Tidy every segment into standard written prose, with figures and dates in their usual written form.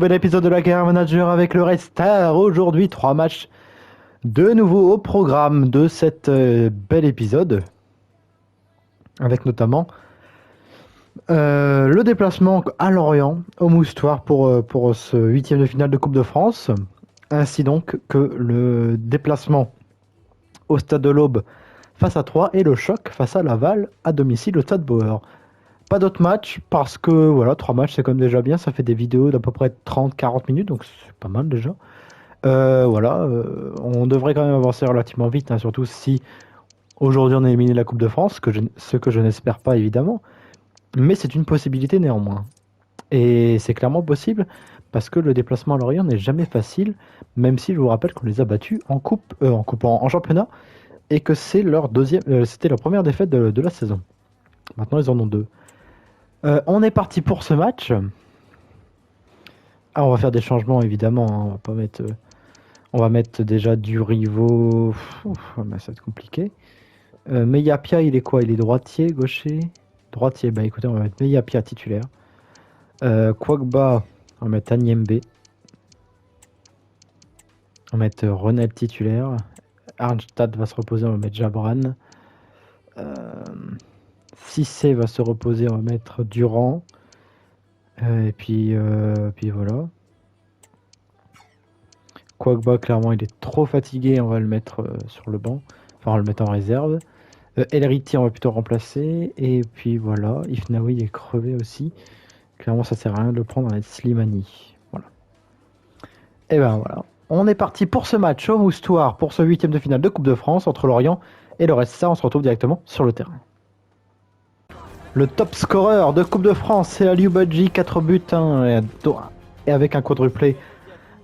nouvel épisode de la Guerre Manager avec le Red Star. Aujourd'hui, 3 matchs de nouveau au programme de cet bel épisode. Avec notamment le déplacement à Lorient, au Moustoir pour ce 8e de finale de Coupe de France. Ainsi donc que le déplacement au Stade de l'Aube face à Troyes et le choc face à Laval à domicile au Stade Bauer. Pas d'autres matchs parce que voilà, 3 matchs c'est quand même déjà bien, ça fait des vidéos d'à peu près 30-40 minutes, donc c'est pas mal déjà. On devrait quand même avancer relativement vite, hein, surtout si aujourd'hui on a éliminé la Coupe de France, ce que je n'espère pas évidemment, mais c'est une possibilité néanmoins. Et c'est clairement possible parce que le déplacement à Lorient n'est jamais facile, même si je vous rappelle qu'on les a battus en championnat et que c'est c'était leur première défaite de la saison. Maintenant ils en ont 2. On est parti pour ce match. Ah, on va faire des changements évidemment. Hein. On va pas mettre. On va mettre déjà du Rivo. Ça va être compliqué. Meyapia, il est quoi? Il est droitier, gaucher? Droitier. Bah écoutez, on va mettre Meyapia titulaire. Kwagba, on va mettre Anyembe. On va mettre Renel titulaire. Arnstad va se reposer, on va mettre Jabran. Cissé va se reposer, on va mettre Durand. Et puis voilà. Kwagba, clairement, il est trop fatigué, on va le mettre sur le banc. Enfin, on va le mettre en réserve. Elriti, on va plutôt remplacer. Et puis voilà, Ifnaoui est crevé aussi. Clairement, ça sert à rien de le prendre, on va mettre Slimani. Voilà. Et ben voilà. On est parti pour ce match au Moustoir, pour ce 8e de finale de Coupe de France entre Lorient et le reste. Ça, on se retrouve directement sur le terrain. Le top scoreur de Coupe de France, c'est Aliou Badji, 4 buts, hein, et avec un quadruplé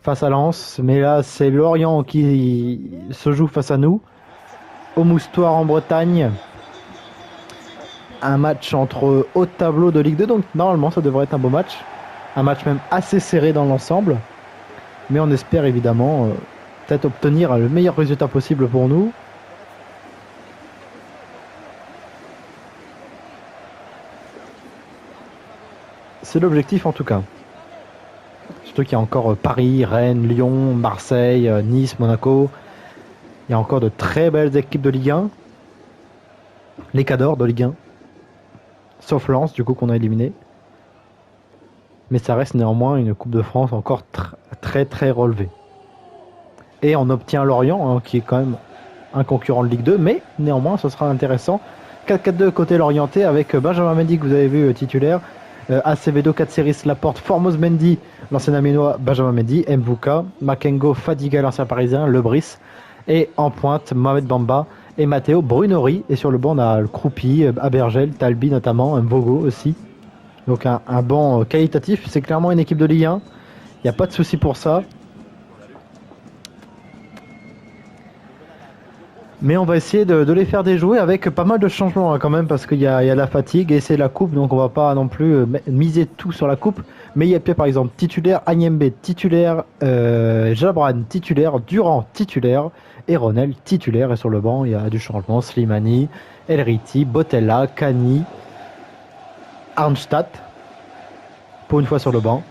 face à Lens. Mais là, c'est Lorient qui se joue face à nous. Au Moustoir en Bretagne. Un match entre haut tableau de Ligue 2, donc normalement ça devrait être un beau match. Un match même assez serré dans l'ensemble. Mais on espère évidemment peut-être obtenir le meilleur résultat possible pour nous. C'est l'objectif en tout cas. Surtout qu'il y a encore Paris, Rennes, Lyon, Marseille, Nice, Monaco. Il y a encore de très belles équipes de Ligue 1. Les Cadors de Ligue 1. Sauf Lens, du coup, qu'on a éliminé. Mais ça reste néanmoins une Coupe de France encore très très relevée. Et on obtient Lorient, hein, qui est quand même un concurrent de Ligue 2, mais néanmoins, ce sera intéressant. 4-4-2 côté Lorientais avec Benjamin Mendy, que vous avez vu titulaire. Acevedo, Katseris, Laporte, Formose Mendy, l'ancien Aménois, Benjamin Mendy, Mvuka, Makengo, Fadiga, l'ancien Parisien, Lebris. Et en pointe, Mohamed Bamba et Matteo Brunori. Et sur le banc, on a le Croupi, Abergel, Talbi notamment, Mvogo aussi. Donc un banc qualitatif. C'est clairement une équipe de Ligue 1. Il n'y a pas de souci pour ça. Mais on va essayer de les faire déjouer avec pas mal de changements hein, quand même parce qu'il y a la fatigue et c'est la coupe donc on va pas non plus miser tout sur la coupe. Mais il y a par exemple titulaire Anyembe, titulaire Jabran, titulaire Durand, titulaire et Ronel, titulaire. Et sur le banc il y a du changement, Slimani, Elriti, Botella, Kani, Arnstadt pour une fois sur le banc.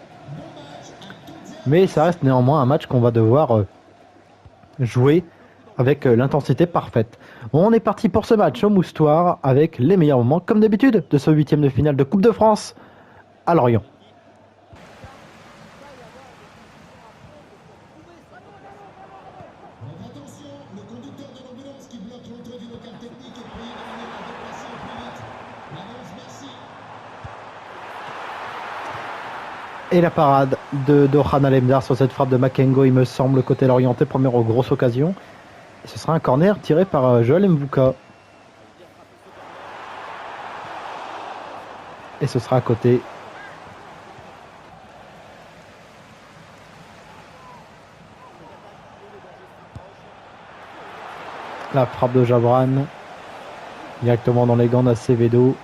Mais ça reste néanmoins un match qu'on va devoir jouer avec l'intensité parfaite. On est parti pour ce match au Moustoir avec les meilleurs moments, comme d'habitude, de ce 8e de finale de Coupe de France à Lorient. Et la parade de Dohan Alemdar sur cette frappe de Makengo, il me semble, côté Lorientais, première grosse occasion. Et ce sera un corner tiré par Joël Mvuka. Et ce sera à côté. La frappe de Jabran. Directement dans les gants d'Acevedo.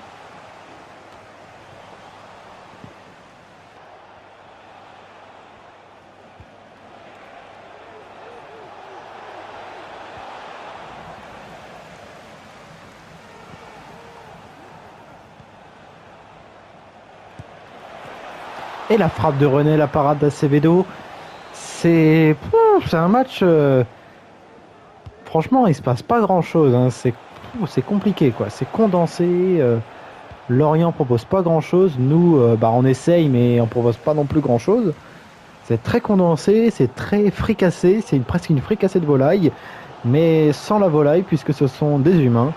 Et la frappe de René, la parade d'Acevedo. C'est un match... franchement, il se passe pas grand-chose. Hein. C'est compliqué, quoi. C'est condensé. Lorient propose pas grand-chose. Nous, on essaye, mais on propose pas non plus grand-chose. C'est très condensé, c'est très fricassé. C'est presque une fricassée de volaille, mais sans la volaille, puisque ce sont des humains.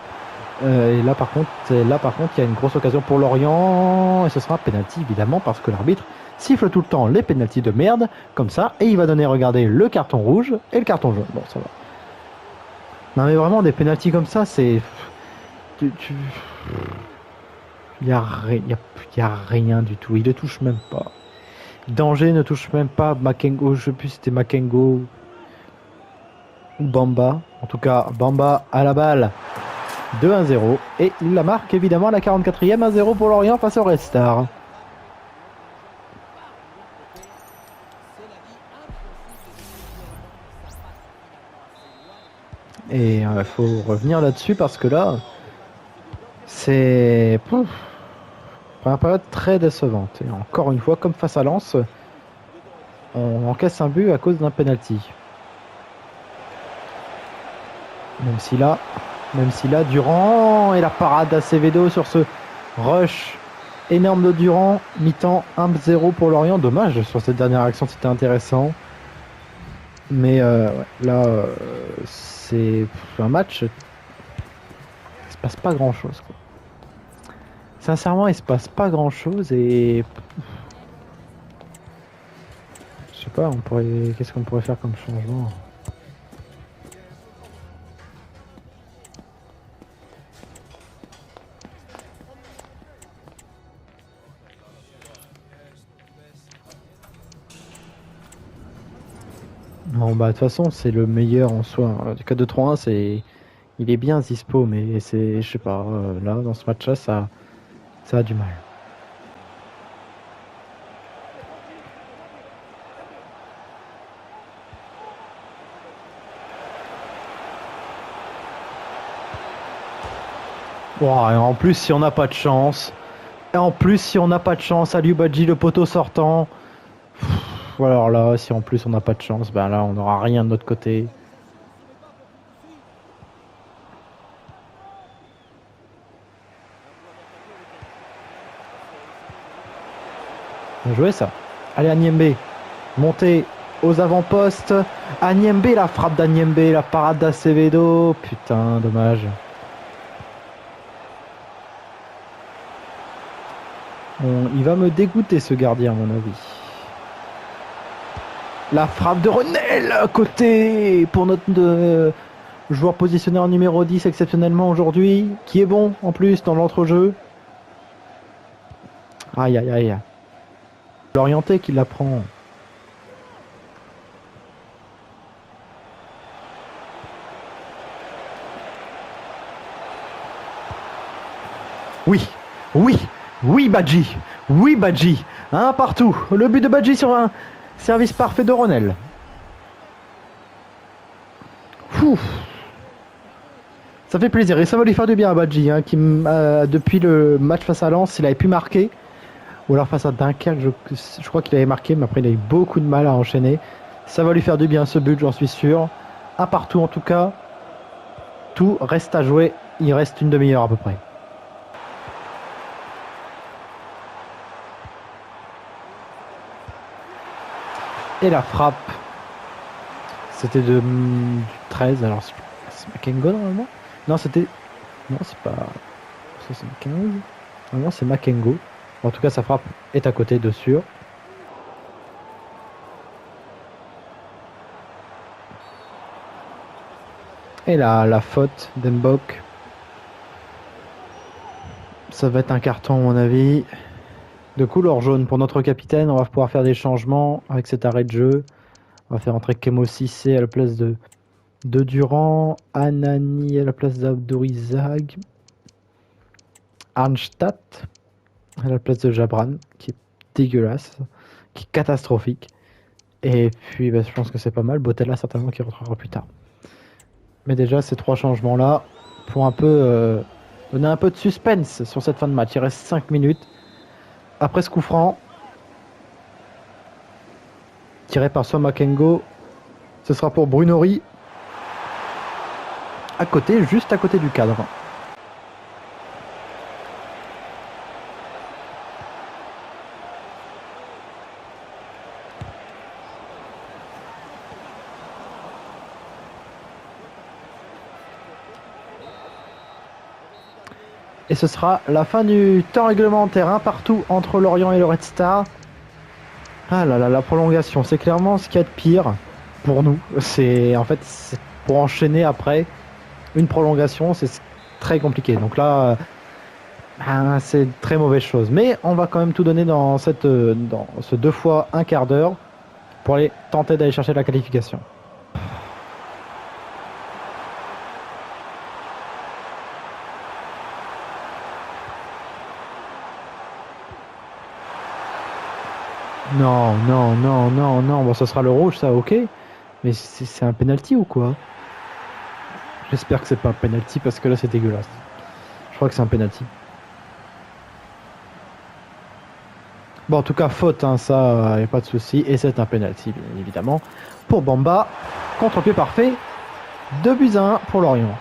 Et là par contre, il y a une grosse occasion pour Lorient et ce sera un penalty évidemment parce que l'arbitre siffle tout le temps les penaltys de merde comme ça et il va donner, regardez, le carton rouge et le carton jaune. Bon, ça va. Non mais vraiment des penaltys comme ça, c'est il y a rien du tout. Il ne touche même pas. Danger ne touche même pas Makengo. Je sais plus si c'était Makengo ou Bamba. En tout cas, Bamba à la balle. 2-1-0 et il la marque évidemment à la 44e, 1-0 pour Lorient face au Red Star. Et il faut revenir là-dessus parce que là c'est première période très décevante et encore une fois comme face à Lens on encaisse un but à cause d'un penalty. Même si là, Durand et la parade d'Acevedo sur ce rush énorme de Durand, mi-temps 1-0 pour Lorient. Dommage, sur cette dernière action, c'était intéressant. Mais là, c'est un match. Il se passe pas grand-chose. Sincèrement, il se passe pas grand-chose et... Je sais pas, qu'est-ce qu'on pourrait faire comme changement ? Bon bah de toute façon c'est le meilleur en soi. Le 4-2-3-1 il est bien Zispo mais c'est je sais pas là dans ce match là ça a du mal. Wow, et en plus si on n'a pas de chance. Aliou Badji le poteau sortant. Alors là, si en plus on n'a pas de chance, ben là on n'aura rien de notre côté. Bien joué ça. Allez Agnembé, montez aux avant-postes. Agnembé, la frappe d'Agnembé, la parade d'Acevedo. Putain, dommage. Il va me dégoûter ce gardien à mon avis. La frappe de Renel à côté pour notre joueur positionné en numéro 10 exceptionnellement aujourd'hui, qui est bon en plus dans l'entrejeu. Aïe aïe aïe. L'orienté qui la prend. Oui Badji. Oui Badji. Un partout. Le but de Badji sur un service parfait de Renel. Ça fait plaisir et ça va lui faire du bien à Badji hein, qui depuis le match face à Lens il avait pu marquer. Ou alors face à Dunkerque je crois qu'il avait marqué mais après il a eu beaucoup de mal à enchaîner. Ça va lui faire du bien ce but j'en suis sûr. Un partout en tout cas. Tout reste à jouer. Il reste une demi-heure à peu près. Et la frappe, c'était du 13, alors c'est Makengo normalement. Non, c'est pas 75. Non, c'est Makengo. En tout cas, sa frappe est à côté de sûr. Et là, la faute d'Mbok. Ça va être un carton à mon avis. De couleur jaune pour notre capitaine. On va pouvoir faire des changements avec cet arrêt de jeu. On va faire entrer Kemo Cissé à la place de Durand. Anani à la place d'Abdourizag. Arnstadt à la place de Jabran, qui est dégueulasse, qui est catastrophique. Et puis je pense que c'est pas mal. Botella certainement qui rentrera plus tard. Mais déjà ces trois changements là pour un peu donner un peu de suspense sur cette fin de match. Il reste 5 minutes. Après ce coup franc, tiré par Somakengo. Ce sera pour Brunori. À côté, juste à côté du cadre. Et ce sera la fin du temps réglementaire, un partout entre Lorient et le Red Star. Ah là là, la prolongation, c'est clairement ce qu'il y a de pire pour nous. C'est en fait pour enchaîner après une prolongation, c'est très compliqué. Donc là, c'est une très mauvaise chose. Mais on va quand même tout donner dans ce 2 fois un quart d'heure pour aller tenter d'aller chercher la qualification. Non, non, non, non, non. Bon, ça sera le rouge, ça, ok. Mais c'est un penalty ou quoi? J'espère que c'est pas un penalty parce que là, c'est dégueulasse. Je crois que c'est un penalty. Bon, en tout cas, faute, hein, ça, y a pas de souci. Et c'est un penalty, bien évidemment. Pour Bamba, contre-pied parfait. 2-1 pour Lorient.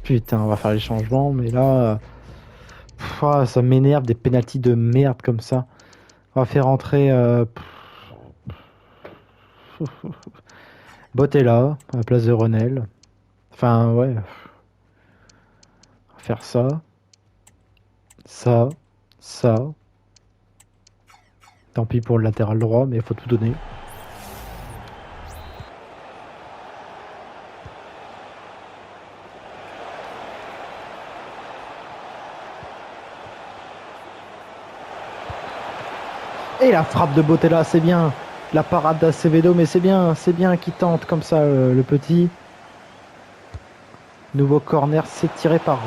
Putain, on va faire les changements, mais là... ça m'énerve des pénaltys de merde comme ça. On va faire entrer Botella à la place de Renel. Enfin, ouais. On va faire ça. Ça. Ça. Tant pis pour le latéral droit, mais il faut tout donner. Et la frappe de Botella, c'est bien. La parade d'Acevedo, mais c'est bien qu'il tente comme ça le petit. Nouveau corner, c'est tiré par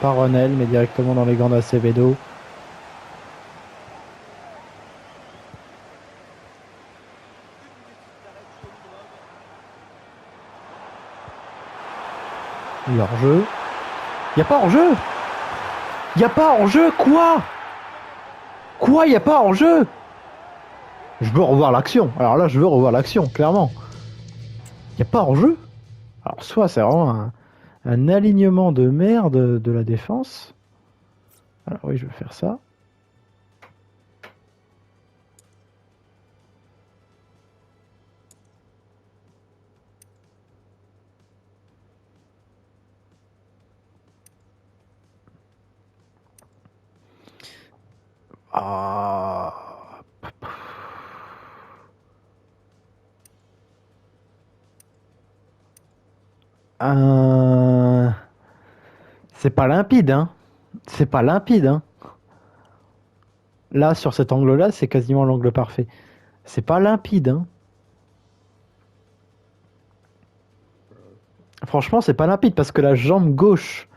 Renel, mais directement dans les gants d'Acevedo. Il y a hors-jeu. Il n'y a pas hors-jeu. Il n'y a pas hors-jeu, quoi? Quoi, il n'y a pas hors-jeu? Je veux revoir l'action. Alors là, je veux revoir l'action, clairement. Il n'y a pas hors-jeu. Alors soit c'est vraiment un alignement de merde de la défense. Alors oui, je vais faire ça. Ah. C'est pas limpide, hein. C'est pas limpide, hein. Là, sur cet angle-là, c'est quasiment l'angle parfait. C'est pas limpide, hein. Franchement, c'est pas limpide parce que la jambe gauche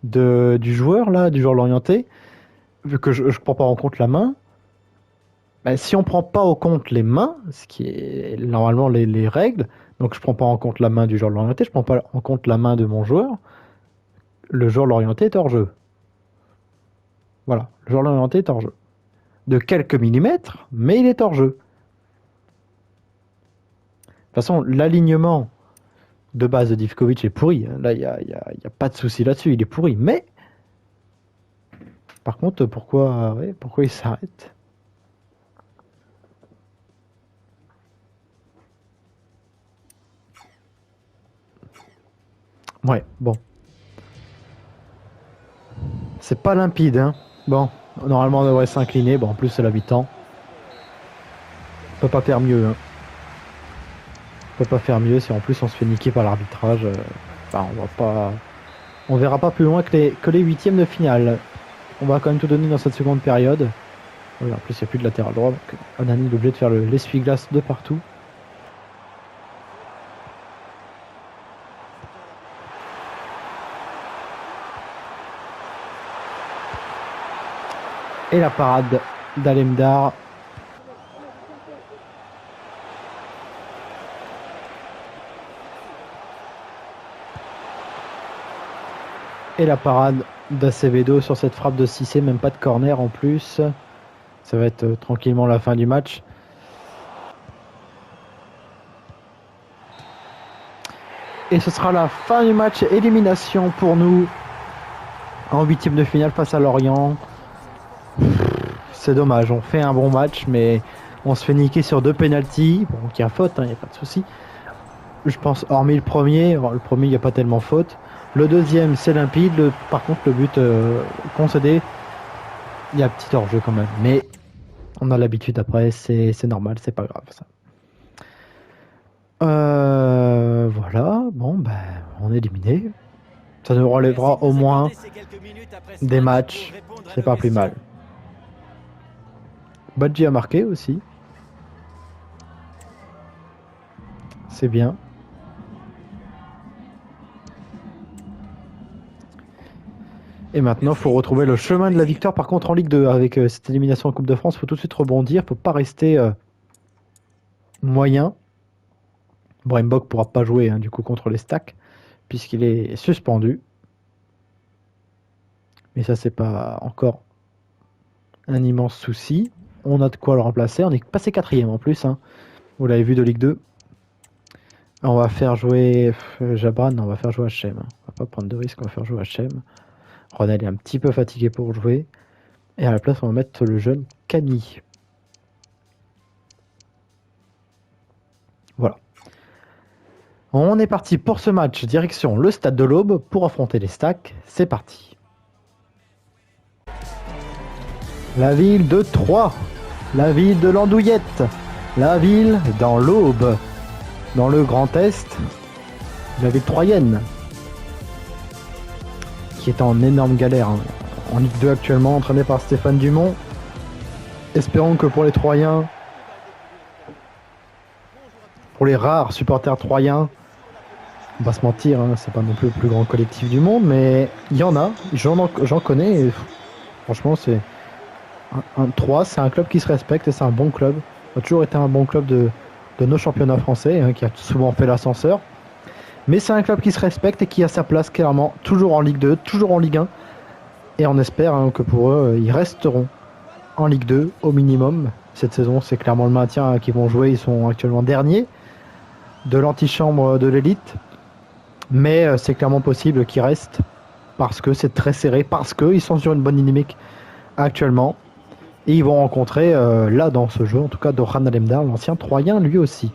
du joueur, là, du joueur l'orienté, vu que je prends pas en compte la main, bah, si on prend pas en compte les mains, ce qui est normalement les règles, donc je prends pas en compte la main du joueur l'orienté, je prends pas en compte la main de mon joueur, le joueur l'orienté est hors jeu. Voilà, le joueur l'orienté est hors jeu. De quelques millimètres, mais il est hors jeu. De toute façon, l'alignement de base de Divkovic est pourri. Là, il n'y a pas de souci là-dessus, il est pourri. Mais, par contre, pourquoi il s'arrête? Ouais, bon. C'est pas limpide, hein. Bon, normalement on devrait s'incliner. Bon, en plus c'est l'habitant. On peut pas faire mieux, hein. On peut pas faire mieux si en plus on se fait niquer par l'arbitrage. Enfin, on verra pas plus loin que les huitièmes de finale. On va quand même tout donner dans cette seconde période. Oui, en plus il n'y a plus de latéral droit, donc Anani est obligé de faire l'essuie-glace de partout. Et la parade d'Alemdar. Et la parade d'Acevedo sur cette frappe de Cissé, même pas de corner en plus. Ça va être tranquillement la fin du match. Et ce sera la fin du match, élimination pour nous en huitième de finale face à Lorient. C'est dommage, on fait un bon match, mais on se fait niquer sur 2 pénaltys. Bon, il y a faute, il n'y a pas de souci. Je pense, hormis le premier, il n'y a pas tellement faute. Le deuxième, c'est limpide. Par contre, le but concédé, il y a un petit hors-jeu quand même. Mais on a l'habitude après, c'est normal, c'est pas grave ça. Voilà, bon, ben, on est éliminé. Ça nous relèvera au moins des matchs, c'est pas plus mal. Badji a marqué aussi. C'est bien. Et maintenant, il faut retrouver le chemin de la victoire. Par contre, en Ligue 2, avec cette élimination en Coupe de France, il faut tout de suite rebondir. Il ne faut pas rester moyen. Bon, Mbok ne pourra pas jouer du coup contre les Stacks, puisqu'il est suspendu. Mais ça, c'est pas encore un immense souci. On a de quoi le remplacer. On est passé 4e en plus. Vous l'avez vu de Ligue 2. On va faire jouer Jabran. Non, on va faire jouer HM. On va pas prendre de risque. On va faire jouer HM. Ronald est un petit peu fatigué pour jouer. Et à la place, on va mettre le jeune Kani. Voilà. On est parti pour ce match. Direction le Stade de l'Aube pour affronter les Stacks. C'est parti. La ville de Troyes. La ville de l'Andouillette. La ville dans l'Aube. Dans le Grand Est. La ville troyenne. Qui est en énorme galère. En Ligue 2 actuellement, entraîné par Stéphane Dumont. Espérons que pour les Troyens, pour les rares supporters troyens, on va se mentir, c'est pas non plus le plus grand collectif du monde, mais il y en a, j'en connais, et franchement c'est un Troyes, c'est un club qui se respecte et c'est un bon club. Ça a toujours été un bon club de nos championnats français, qui a souvent fait l'ascenseur. Mais c'est un club qui se respecte et qui a sa place clairement, toujours en Ligue 2, toujours en Ligue 1. Et on espère que pour eux, ils resteront en Ligue 2 au minimum. Cette saison, c'est clairement le maintien qu'ils vont jouer. Ils sont actuellement derniers de l'antichambre de l'élite. Mais c'est clairement possible qu'ils restent parce que c'est très serré, parce qu'ils sont sur une bonne dynamique actuellement. Et ils vont rencontrer, là dans ce jeu, en tout cas, Doran Alemdar, l'ancien Troyen lui aussi,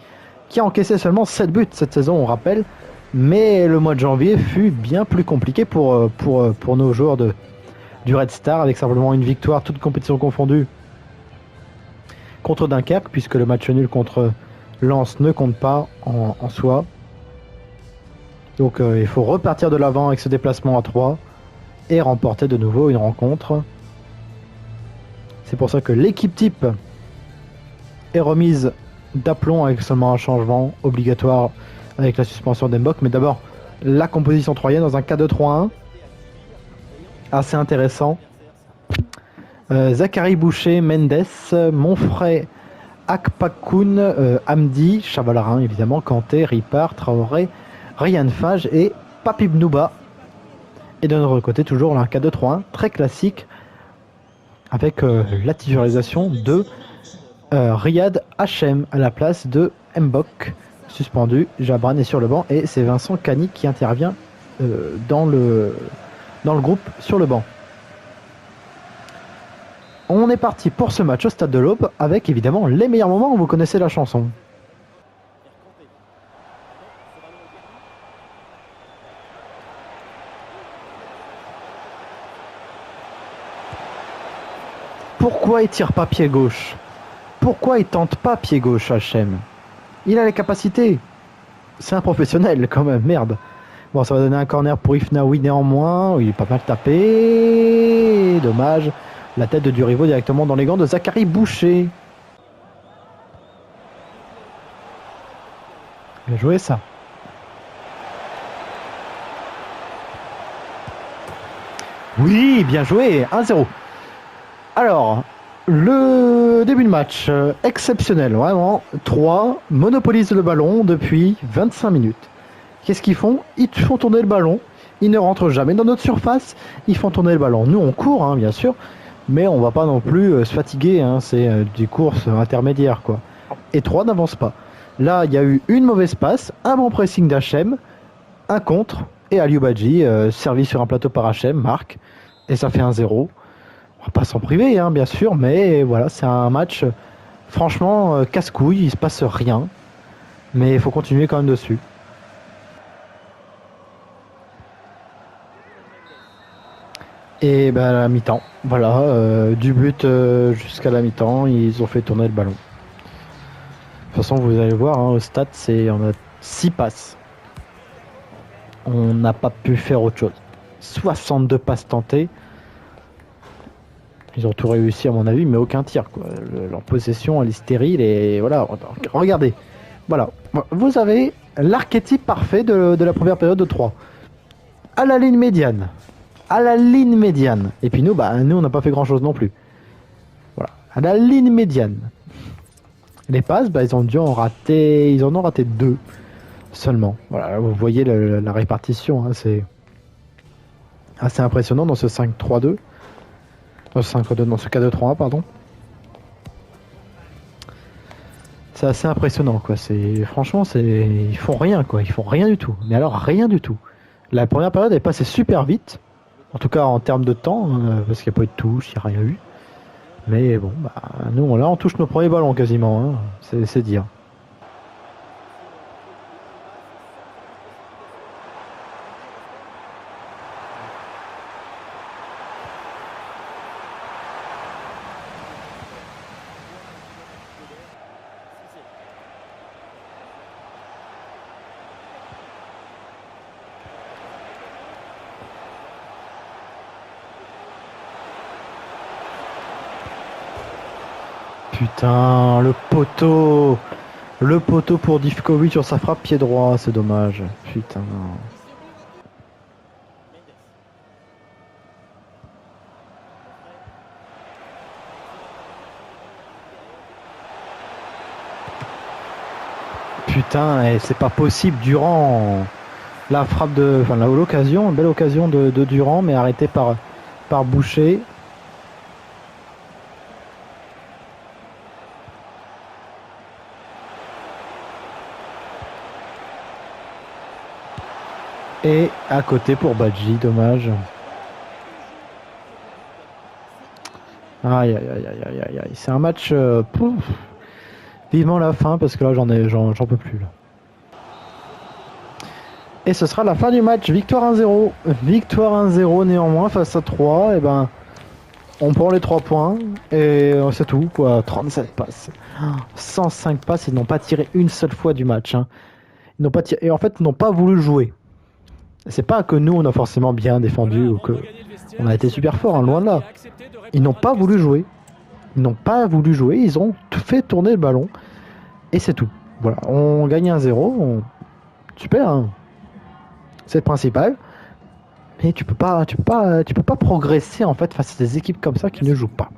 qui a encaissé seulement 7 buts cette saison, on rappelle. Mais le mois de janvier fut bien plus compliqué pour nos joueurs du Red Star, avec simplement une victoire, toutes compétitions confondues, contre Dunkerque, puisque le match nul contre Lens ne compte pas en soi. Donc il faut repartir de l'avant avec ce déplacement à 3 et remporter de nouveau une rencontre. C'est pour ça que l'équipe type est remise d'aplomb avec seulement un changement obligatoire avec la suspension d'Mbok. Mais d'abord, la composition troyenne dans un 4-2-3-1. Assez intéressant. Zachary Boucher, Mendes, Monfray, Akpakoun, Hamdi, Chavalarin évidemment, Kanté, Ripard, Traoré, Ryan Fage et Papib Nouba. Et de notre côté, toujours un 4-2-3-1 très classique avec la titularisation de Riyad Hachem à la place de Mbok, suspendu. Jabran est sur le banc et c'est Vincent Kani qui intervient dans le groupe sur le banc. On est parti pour ce match au Stade de l'Aube avec évidemment les meilleurs moments, vous connaissez la chanson. Pourquoi il tire pas pied gauche? Pourquoi il tente pas pied gauche, Hachem? Il a les capacités. C'est un professionnel quand même, merde. Bon, ça va donner un corner pour Ifnaoui néanmoins. Il est pas mal tapé. Dommage. La tête de Durivo directement dans les gants de Zachary Boucher. Bien joué ça. Oui, bien joué. 1-0. Alors, le début de match, exceptionnel, vraiment. 3 monopolisent le ballon depuis 25 minutes. Qu'est-ce qu'ils font? Ils font tourner le ballon. Ils ne rentrent jamais dans notre surface. Ils font tourner le ballon. Nous, on court, bien sûr. Mais on va pas non plus se fatiguer, hein. C'est des courses intermédiaires, quoi. Et 3 n'avance pas. Là, il y a eu une mauvaise passe, un bon pressing d'H.M., un contre, et Aliou Badji, servi sur un plateau par H.M., marque, et ça fait 1-0. On va pas s'en priver, hein, bien sûr, mais voilà, c'est un match, franchement, casse-couille, il se passe rien, mais il faut continuer quand même dessus. Et ben à la mi-temps, voilà, du but jusqu'à la mi-temps, ils ont fait tourner le ballon. De toute façon, vous allez voir, hein, au stade, on a 6 passes. On n'a pas pu faire autre chose. 62 passes tentées. Ils ont tout réussi à mon avis, mais aucun tir, quoi. Leur possession, elle est stérile et voilà. Regardez, voilà. Vous avez l'archétype parfait de la première période de 3. À la ligne médiane. À la ligne médiane. Et puis nous, nous on n'a pas fait grand chose non plus. Voilà. À la ligne médiane. Les passes, ils ont dû en rater. Ils en ont raté 2 seulement. Voilà, vous voyez la répartition, hein, c'est assez impressionnant dans ce 5-3-2. Dans ce 5-3-2, dans ce 4-2-3-1, pardon. C'est assez impressionnant, quoi. Franchement, ils font rien, quoi. Ils font rien du tout. Mais alors rien du tout. La première période est passée super vite, en tout cas en termes de temps, parce qu'il n'y a pas eu de touche, il n'y a rien eu. Mais bon, nous là on touche nos premiers ballons quasiment, hein. C'est dire. Putain, le poteau! Le poteau pour Divkovic sur sa frappe pied droit, c'est dommage. Putain. Putain, et c'est pas possible, Durand. La frappe de. Enfin, l'occasion, belle occasion de Durand, mais arrêtée par Boucher. Et à côté pour Badji, dommage. Aïe aïe aïe aïe aïe aïe. C'est un match. Vivement la fin parce que là j'en peux plus là. Et ce sera la fin du match. Victoire 1-0. Victoire 1-0 néanmoins face à 3. Et on prend les 3 points. Et c'est tout quoi. 37 passes. 105 passes. Ils n'ont pas tiré une seule fois du match. Hein. Ils n'ont pas tiré. Et en fait ils n'ont pas voulu jouer. C'est pas que nous on a forcément bien défendu ou que on a été super fort, hein, loin de là. Ils n'ont pas voulu jouer. Ils n'ont pas voulu jouer. Ils ont fait tourner le ballon. Et c'est tout. Voilà. On gagne 1-0. Super. Hein. C'est le principal. Mais tu peux pas progresser en fait face à des équipes comme ça qui ne jouent pas.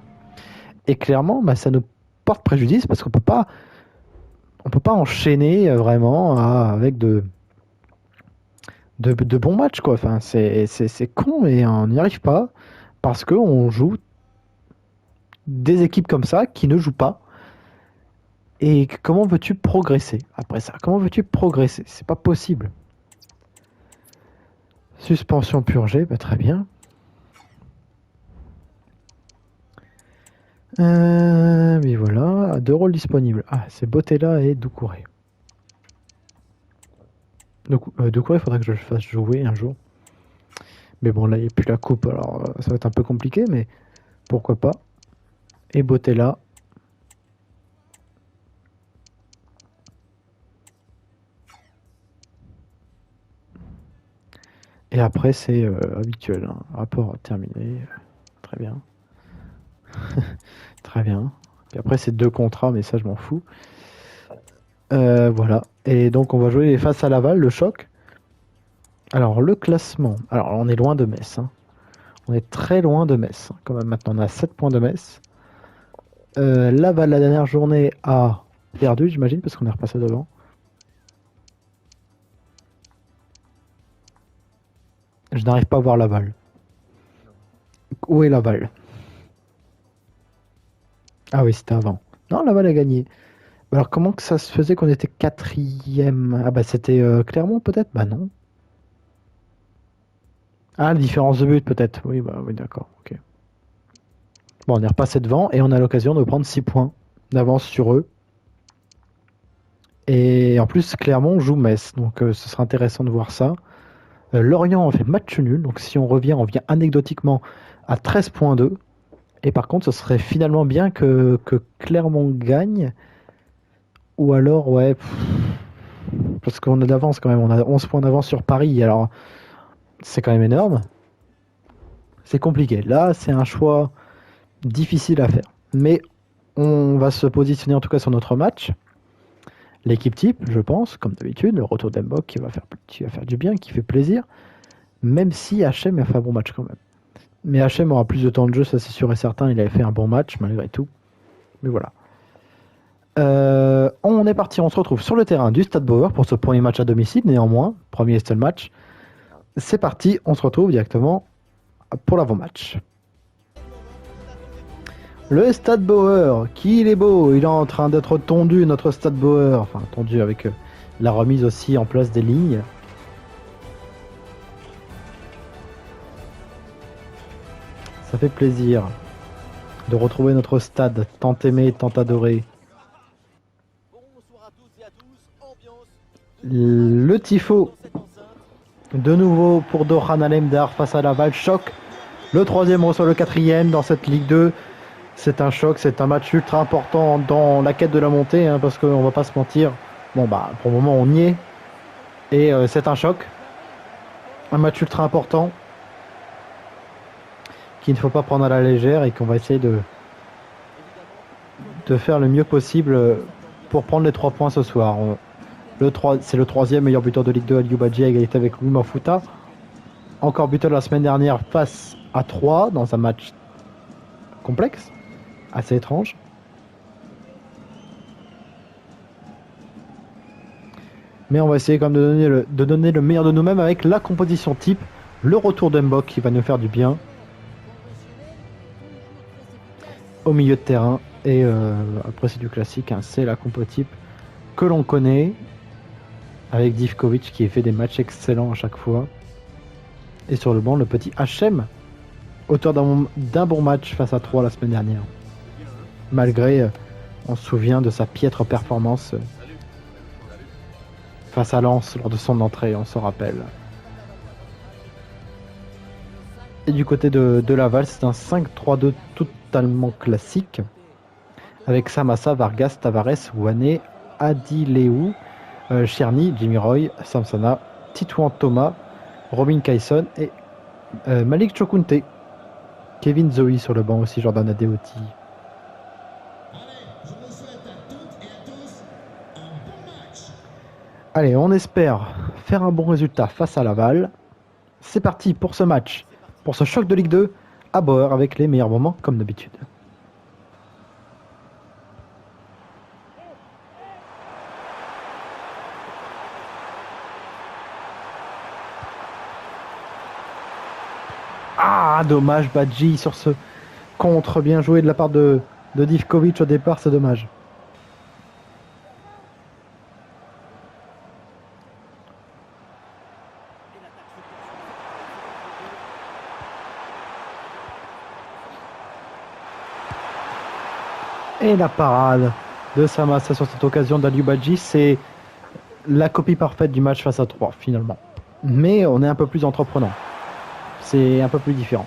Et clairement, ça nous porte préjudice parce qu'on peut pas enchaîner vraiment avec de bons matchs quoi. Enfin, c'est con et on n'y arrive pas parce que on joue des équipes comme ça qui ne jouent pas. Et comment veux-tu progresser après ça? Comment veux-tu progresser? C'est pas possible. Suspension purgée, très bien. Mais voilà, 2 rôles disponibles. Ah, c'est Botella et Doucouré. Doucouré, il faudrait que je le fasse jouer un jour. Mais bon, là, il n'y a plus la coupe, alors ça va être un peu compliqué, mais pourquoi pas. Et Botella. Et après, c'est habituel. Hein. Rapport terminé. Très bien. Très bien. Et après, c'est 2 contrats, mais ça, je m'en fous. Voilà. Et donc, on va jouer face à Laval, le choc. Alors, le classement. Alors, on est loin de Metz. Hein. On est très loin de Metz. Quand même, maintenant, on a 7 points de Metz. Laval, la dernière journée, a perdu, j'imagine, parce qu'on est repassé devant. Je n'arrive pas à voir Laval. Où est Laval? Ah oui, c'était avant. Non, Laval a gagné. Alors comment que ça se faisait qu'on était quatrième? Ah bah c'était Clermont peut-être? Bah non. Ah, la différence de but peut-être. Oui, bah oui, d'accord. Ok. Bon, on est repassé devant et on a l'occasion de prendre 6 points d'avance sur eux. Et en plus, Clermont joue Metz, donc ce sera intéressant de voir ça. Lorient a fait match nul, donc si on revient anecdotiquement à 13,2. Et par contre, ce serait finalement bien que Clermont gagne. Ou alors, ouais, parce qu'on a d'avance quand même, on a 11 points d'avance sur Paris, alors c'est quand même énorme. C'est compliqué. Là, c'est un choix difficile à faire. Mais on va se positionner en tout cas sur notre match. L'équipe type, je pense, comme d'habitude, le retour d'Embok qui va faire du bien, qui fait plaisir. Même si HM a fait un bon match quand même. Mais HM aura plus de temps de jeu, ça c'est sûr et certain. Il avait fait un bon match malgré tout. Mais voilà. On est parti, on se retrouve sur le terrain du Stade Bauer pour ce premier match à domicile, néanmoins. Premier et seul match. C'est parti, on se retrouve directement pour l'avant-match. Le Stade Bauer, qu'il est beau, il est en train d'être tondu, notre Stade Bauer. Enfin, tondu avec la remise aussi en place des lignes. Ça fait plaisir de retrouver notre stade tant aimé, tant adoré. Le tifo de nouveau pour Doran Alemdar face à Laval. Choc. Le troisième reçoit le quatrième dans cette Ligue 2. C'est un choc, c'est un match ultra important dans la quête de la montée, hein, parce qu'on va pas se mentir. Bon bah pour le moment on y est. Et c'est un choc. Un match ultra important qu'il ne faut pas prendre à la légère et qu'on va essayer de faire le mieux possible pour prendre les 3 points ce soir. C'est le troisième meilleur buteur de Ligue 2 à Badji à égalité avec Louis Mafuta. Encore buteur la semaine dernière face à 3 dans un match complexe, assez étrange. Mais on va essayer quand même de donner le meilleur de nous-mêmes avec la composition type. Le retour d'Mbok qui va nous faire du bien. Au milieu de terrain. Et après c'est du classique, hein, c'est la compo type que l'on connaît. Avec Divkovic qui fait des matchs excellents à chaque fois. Et sur le banc, le petit HM, auteur d'un bon match face à 3 la semaine dernière. Malgré, on se souvient de sa piètre performance face à Lens lors de son entrée, on s'en rappelle. Et du côté de Laval, c'est un 5-3-2 totalement classique. Avec Samassa, Vargas, Tavares, Wane, Adileu, Cherny, Jimmy Roy, Samsana, Titouan Thomas, Robin Kyson et Malik Chokunte. Kevin Zoe sur le banc aussi, Jordan Adeoti. Allez, on espère faire un bon résultat face à Laval. C'est parti pour ce match, pour ce choc de Ligue 2 à Bauer avec les meilleurs moments comme d'habitude. Ah, dommage Badji sur ce contre bien joué de la part de Divkovic au départ, c'est dommage. Et la parade de Samassa sur cette occasion d'Aliou Badji, c'est la copie parfaite du match face à 3 finalement. Mais on est un peu plus entreprenant. C'est un peu plus différent.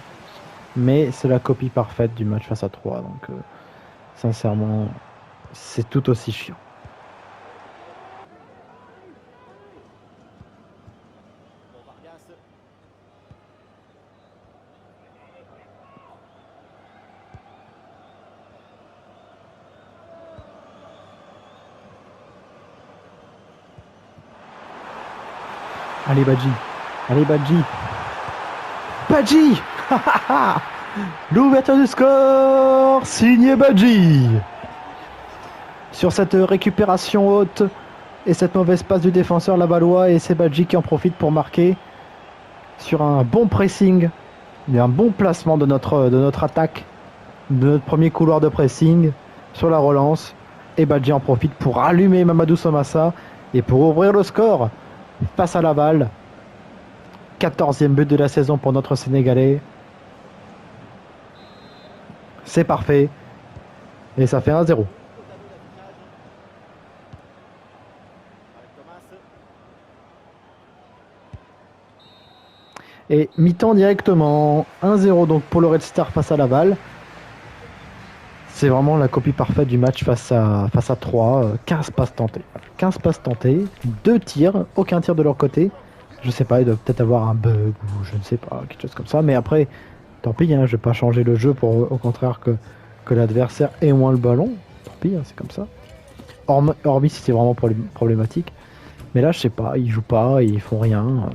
Mais c'est la copie parfaite du match face à 3. Donc sincèrement, c'est tout aussi chiant. Allez Badji. Allez Badji. Badji. L'ouverture du score, signé Badji. Sur cette récupération haute et cette mauvaise passe du défenseur lavallois, et c'est Badji qui en profite pour marquer sur un bon pressing et un bon placement de notre attaque, de notre premier couloir de pressing. sur la relance. Et Badji en profite pour allumer Mamadou Somassa et pour ouvrir le score face à Laval. 14e but de la saison pour notre Sénégalais. C'est parfait. Et ça fait 1-0. Et mi-temps directement. 1-0 donc pour le Red Star face à Laval. C'est vraiment la copie parfaite du match face à 3. 15 passes tentées. 15 passes tentées. 2 tirs. Aucun tir de leur côté. Je sais pas, ils doivent peut-être avoir un bug ou je ne sais pas, quelque chose comme ça. Mais après, tant pis, hein, je vais pas changer le jeu pour au contraire que l'adversaire ait moins le ballon. Tant pis, hein, c'est comme ça. Hormis si c'est vraiment problématique. Mais là, je sais pas, ils jouent pas, ils font rien.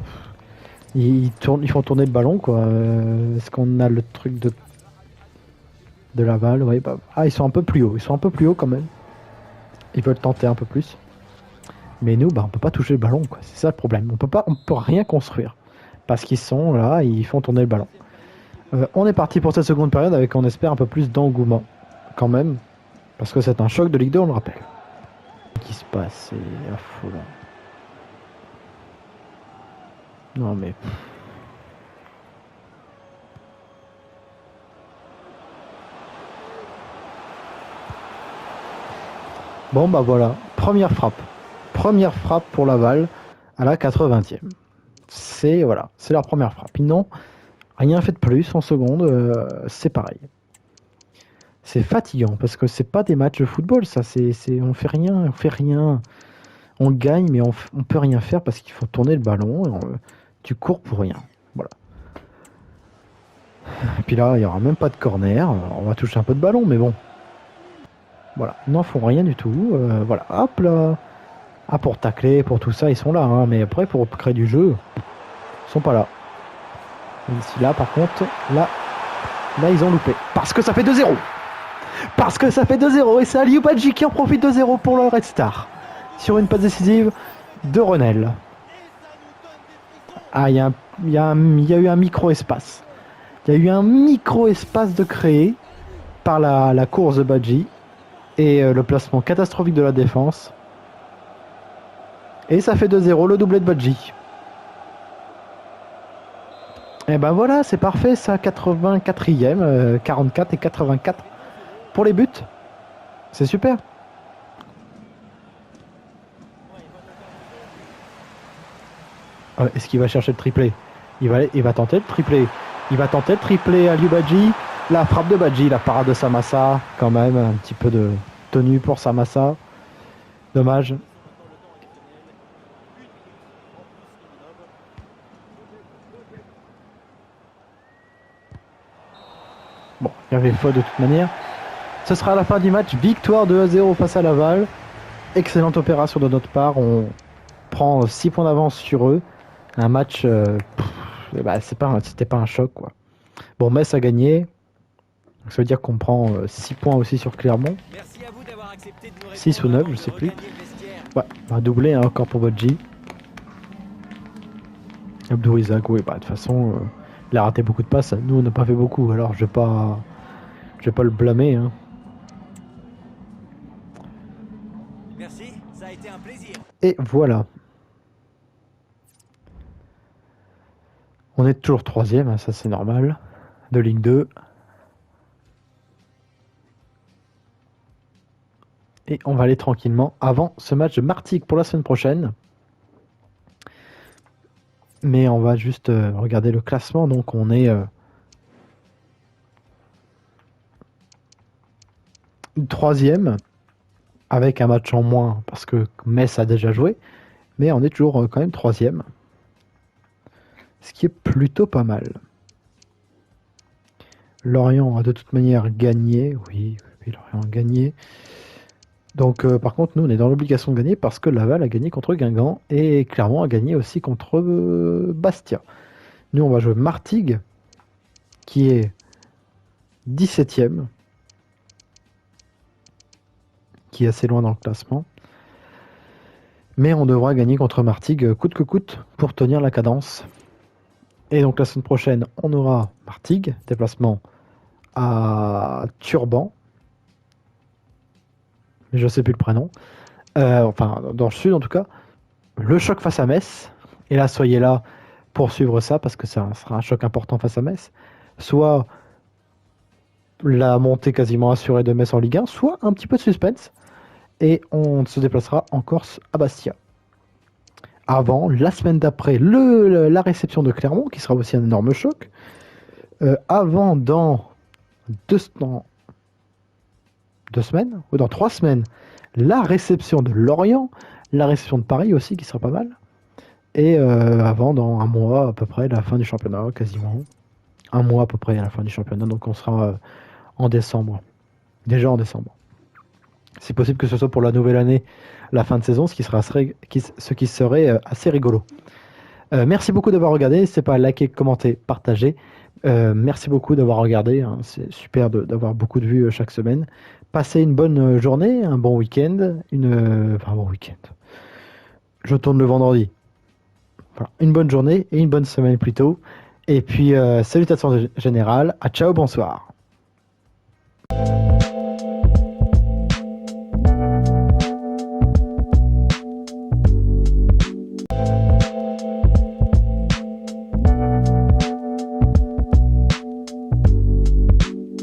Ils font tourner le ballon, quoi. Est-ce qu'on a le truc de Laval? Ouais, bah, ils sont un peu plus hauts. Ils sont un peu plus hauts quand même. Ils veulent tenter un peu plus. Mais nous, bah, on peut pas toucher le ballon, quoi. C'est ça le problème. On peut rien construire. Parce qu'ils sont là, ils font tourner le ballon. On est parti pour cette seconde période avec, on espère, un peu plus d'engouement. Quand même. Parce que c'est un choc de Ligue 2, on le rappelle. Ce qui se passe, c'est affolant. Non mais... Bon bah voilà, première frappe. Première frappe pour Laval à la 80e. C'est voilà, c'est leur première frappe. Ils n'ont rien fait de plus en seconde, c'est pareil. C'est fatigant parce que c'est pas des matchs de football, ça. On fait rien. On gagne, mais on peut rien faire parce qu'il faut tourner le ballon. Et tu cours pour rien. Voilà. Et puis là, il n'y aura même pas de corner. On va toucher un peu de ballon, mais bon. Voilà, ils n'en font rien du tout. Voilà, hop là. Ah, pour tacler, pour tout ça, ils sont là. Hein, mais après, pour créer du jeu, ils sont pas là. Et ici, là, par contre, là, ils ont loupé. Parce que ça fait 2-0. Parce que ça fait 2-0. Et c'est Aliou Badji qui en profite 2-0 pour le Red Star. Sur une passe décisive de Renel. Ah, il y a eu un micro-espace. Il y a eu un micro-espace de créé par la course de Badji. Et le placement catastrophique de la défense. Et ça fait 2-0, le doublé de Badji. Et ben voilà, c'est parfait, ça, 84e, 44 et 84 pour les buts. C'est super. Est-ce qu'il va chercher le triplé? Il va tenter le triplé. Il va tenter le triplé à Aliou Badji. La frappe de Badji, la parade de Samassa, quand même, un petit peu de tenue pour Samassa. Dommage. Bon, il y avait faute de toute manière. Ce sera la fin du match. Victoire de 2-0 face à Laval. Excellente opération de notre part. On prend 6 points d'avance sur eux. Un match... c'était pas un choc, quoi. Bon, Metz a gagné. Ça veut dire qu'on prend 6 points aussi sur Clermont. 6 ou 9, je sais plus. Ouais, un doublé hein, encore pour Badji. Abdou Isaac, oui, bah de toute façon, il a raté beaucoup de passes. Nous, on n'a pas fait beaucoup, alors je vais pas le blâmer. Hein. Merci, ça a été un plaisir. Et voilà. On est toujours 3ème, ça c'est normal, de Ligue 2. Et on va aller tranquillement avant ce match de Martigues pour la semaine prochaine. Mais on va juste regarder le classement. Donc on est 3ème avec un match en moins parce que Metz a déjà joué. Mais on est toujours quand même 3ème. Ce qui est plutôt pas mal. Lorient a de toute manière gagné. Oui, Lorient a gagné. Donc par contre nous on est dans l'obligation de gagner parce que Laval a gagné contre Guingamp et Clermont a gagné aussi contre Bastia. Nous on va jouer Martigues qui est 17ème, qui est assez loin dans le classement. Mais on devra gagner contre Martigues coûte que coûte pour tenir la cadence. Et donc la semaine prochaine on aura Martigues, déplacement à Turban. mais je sais plus le prénom. Enfin, dans le sud en tout cas. Le choc face à Metz. Et là, soyez là pour suivre ça, parce que ça sera un choc important face à Metz. Soit la montée quasiment assurée de Metz en Ligue 1, soit un petit peu de suspense. Et on se déplacera en Corse à Bastia. Avant, la semaine d'après, la réception de Clermont, qui sera aussi un énorme choc. Avant, dans 2 semaines, ou dans 3 semaines, la réception de Lorient, la réception de Paris aussi, qui sera pas mal. Et avant, dans un mois à peu près, la fin du championnat, quasiment. Un mois à peu près à la fin du championnat, donc on sera en décembre. Déjà en décembre. C'est possible que ce soit pour la nouvelle année, la fin de saison, ce qui serait assez rigolo. Merci beaucoup d'avoir regardé. N'hésitez pas à liker, commenter, partager. Merci beaucoup d'avoir regardé. Hein. C'est super d'avoir beaucoup de vues chaque semaine. Passez une bonne journée, un bon week-end. Enfin, un bon week-end. Je tourne le vendredi. Voilà. Une bonne journée et une bonne semaine plutôt. Et puis, salutations générales. À ciao, bonsoir.